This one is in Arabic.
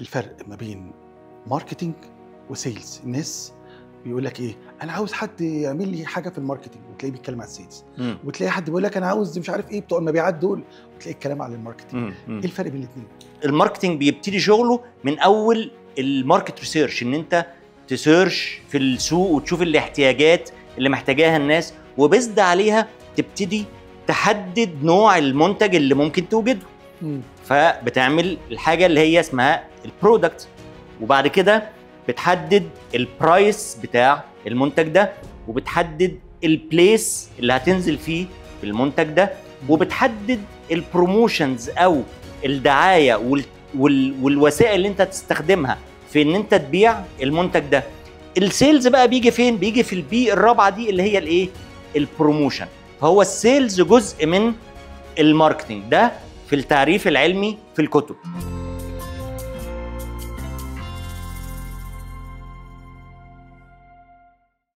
الفرق ما بين ماركتينج وسيلز. الناس بيقول لك ايه، انا عاوز حد يعمل لي حاجه في الماركتينج، وتلاقيه بيتكلم على السيلز. وتلاقي حد بيقول لك انا عاوز مش عارف ايه بتوع المبيعات دول، وتلاقي الكلام على الماركتينج. ايه الفرق بين الاثنين؟ الماركتينج بيبتدي شغله من اول الماركت ريسيرش، ان انت تسيرش في السوق وتشوف الاحتياجات اللي محتاجاها الناس، وبزد عليها تبتدي تحدد نوع المنتج اللي ممكن توجده. فبتعمل الحاجه اللي هي اسمها البرودكت، وبعد كده بتحدد البرايس بتاع المنتج ده، وبتحدد البليس اللي هتنزل فيه بالمنتج ده، وبتحدد البروموشنز او الدعايه والوسائل اللي انت تستخدمها في ان انت تبيع المنتج ده. السيلز بقى بيجي فين؟ بيجي في البي الرابعه دي اللي هي الايه؟ البروموشن. فهو السيلز جزء من الماركتنج ده في التعريف العلمي في الكتب.